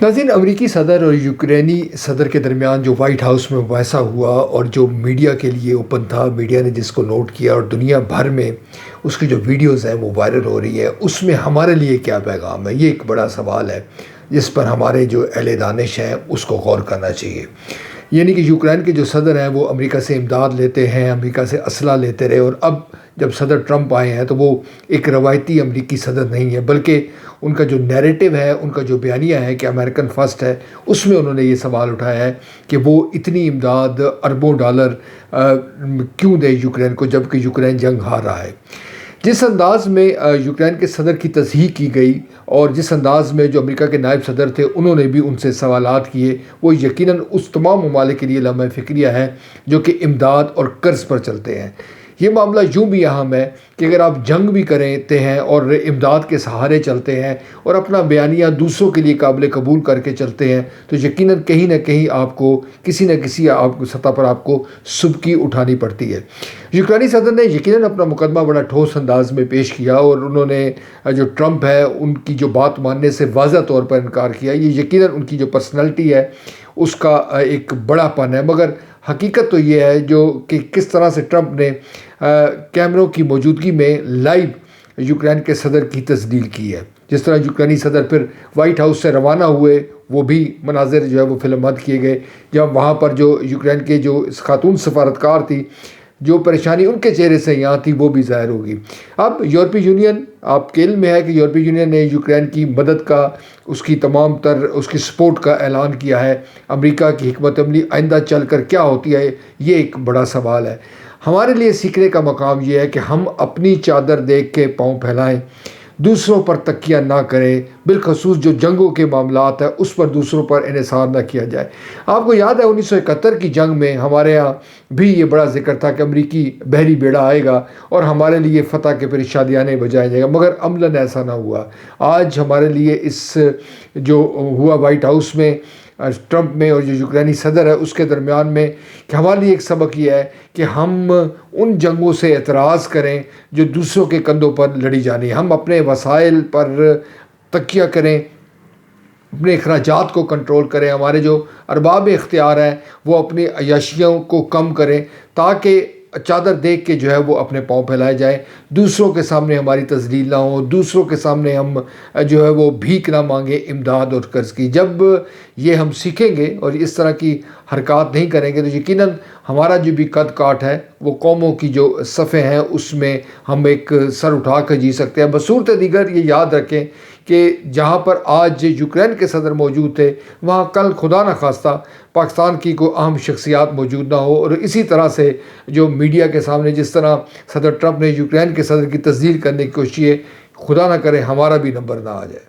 ناظرین، امریکی صدر اور یوکرینی صدر کے درمیان جو وائٹ ہاؤس میں مباحثہ ہوا اور جو میڈیا کے لیے اوپن تھا، میڈیا نے جس کو نوٹ کیا اور دنیا بھر میں اس کی جو ویڈیوز ہیں وہ وائرل ہو رہی ہے، اس میں ہمارے لیے کیا پیغام ہے؟ یہ ایک بڑا سوال ہے جس پر ہمارے جو اہل دانش ہیں اس کو غور کرنا چاہیے۔ یعنی کہ یوکرین کے جو صدر ہیں وہ امریکہ سے امداد لیتے ہیں، امریکہ سے اسلحہ لیتے رہے، اور اب جب صدر ٹرمپ آئے ہیں تو وہ ایک روایتی امریکی صدر نہیں ہے، بلکہ ان کا جو نیریٹو ہے، ان کا جو بیانیہ ہے کہ امریکن فرسٹ ہے، اس میں انہوں نے یہ سوال اٹھایا ہے کہ وہ اتنی امداد اربوں ڈالر کیوں دے یوکرین کو، جبکہ یوکرین جنگ ہار رہا ہے۔ جس انداز میں یوکرین کے صدر کی تصحیح کی گئی اور جس انداز میں جو امریکہ کے نائب صدر تھے انہوں نے بھی ان سے سوالات کیے، وہ یقیناً اس تمام ممالک کے لیے لمحہ فکریہ ہے جو کہ امداد اور قرض پر چلتے ہیں۔ یہ معاملہ یوں بھی اہم ہے کہ اگر آپ جنگ بھی کرتے ہیں اور امداد کے سہارے چلتے ہیں اور اپنا بیانیہ دوسروں کے لیے قابل قبول کر کے چلتے ہیں، تو یقیناً کہیں نہ کہیں آپ کو کسی نہ کسی سطح پر آپ کو سبکی اٹھانی پڑتی ہے۔ یوکرینی صدر نے یقیناً اپنا مقدمہ بڑا ٹھوس انداز میں پیش کیا اور انہوں نے جو ٹرمپ ہے ان کی جو بات ماننے سے واضح طور پر انکار کیا۔ یہ یقیناً ان کی جو پرسنالٹی ہے اس کا ایک بڑا پن ہے، مگر حقیقت تو یہ ہے جو کہ کس طرح سے ٹرمپ نے کیمروں کی موجودگی میں لائیو یوکرین کے صدر کی تجلیل کی ہے۔ جس طرح یوکرینی صدر پھر وائٹ ہاؤس سے روانہ ہوئے، وہ بھی مناظر جو ہے وہ فلم بند کیے گئے، جب وہاں پر جو یوکرین کے جو خاتون سفارتکار تھی، جو پریشانی ان کے چہرے سے یہاں تھی وہ بھی ظاہر ہوگی۔ اب یورپی یونین، آپ کے علم میں ہے کہ یورپی یونین نے یوکرین کی مدد کا، اس کی تمام تر اس کی سپورٹ کا اعلان کیا ہے۔ امریکہ کی حکمت عملی آئندہ چل کر کیا ہوتی ہے، یہ ایک بڑا سوال ہے۔ ہمارے لیے سیکھنے کا مقام یہ ہے کہ ہم اپنی چادر دیکھ کے پاؤں پھیلائیں، دوسروں پر تکیہ نہ کریں، بالخصوص جو جنگوں کے معاملات ہیں اس پر دوسروں پر انحصار نہ کیا جائے۔ آپ کو یاد ہے 1971 کی جنگ میں ہمارے ہاں بھی یہ بڑا ذکر تھا کہ امریکی بحری بیڑا آئے گا اور ہمارے لیے فتح کے پھر شادیانے بجائے جائے گا، مگر عملاً ایسا نہ ہوا۔ آج ہمارے لیے اس جو ہوا وائٹ ہاؤس میں ٹرمپ میں اور جو یوکرینی صدر ہے اس کے درمیان میں، کہ ہمارے لیے ایک سبق یہ ہے کہ ہم ان جنگوں سے اعتراض کریں جو دوسروں کے کندھوں پر لڑی جانی ہے۔ ہم اپنے وسائل پر تکیہ کریں، اپنے اخراجات کو کنٹرول کریں، ہمارے جو ارباب اختیار ہیں وہ اپنی عیاشیوں کو کم کریں تاکہ چادر دیکھ کے جو ہے وہ اپنے پاؤں پھیلائے جائیں، دوسروں کے سامنے ہماری تذلیل نہ ہو، دوسروں کے سامنے ہم جو ہے وہ بھیک نہ مانگیں امداد اور قرض کی۔ جب یہ ہم سیکھیں گے اور اس طرح کی حرکات نہیں کریں گے تو یقیناً ہمارا جو بھی قد کاٹ ہے وہ قوموں کی جو صفیں ہیں اس میں ہم ایک سر اٹھا کر جی سکتے ہیں۔ بصورت دیگر یہ یاد رکھیں کہ جہاں پر آج یوکرین کے صدر موجود تھے وہاں کل خدا نہ خواستہ پاکستان کی کوئی اہم شخصیات موجود نہ ہو، اور اسی طرح سے جو میڈیا کے سامنے جس طرح صدر ٹرمپ نے یوکرین کے صدر کی تذلیل کرنے کی کوشش ہے، خدا نہ کرے ہمارا بھی نمبر نہ آ جائے۔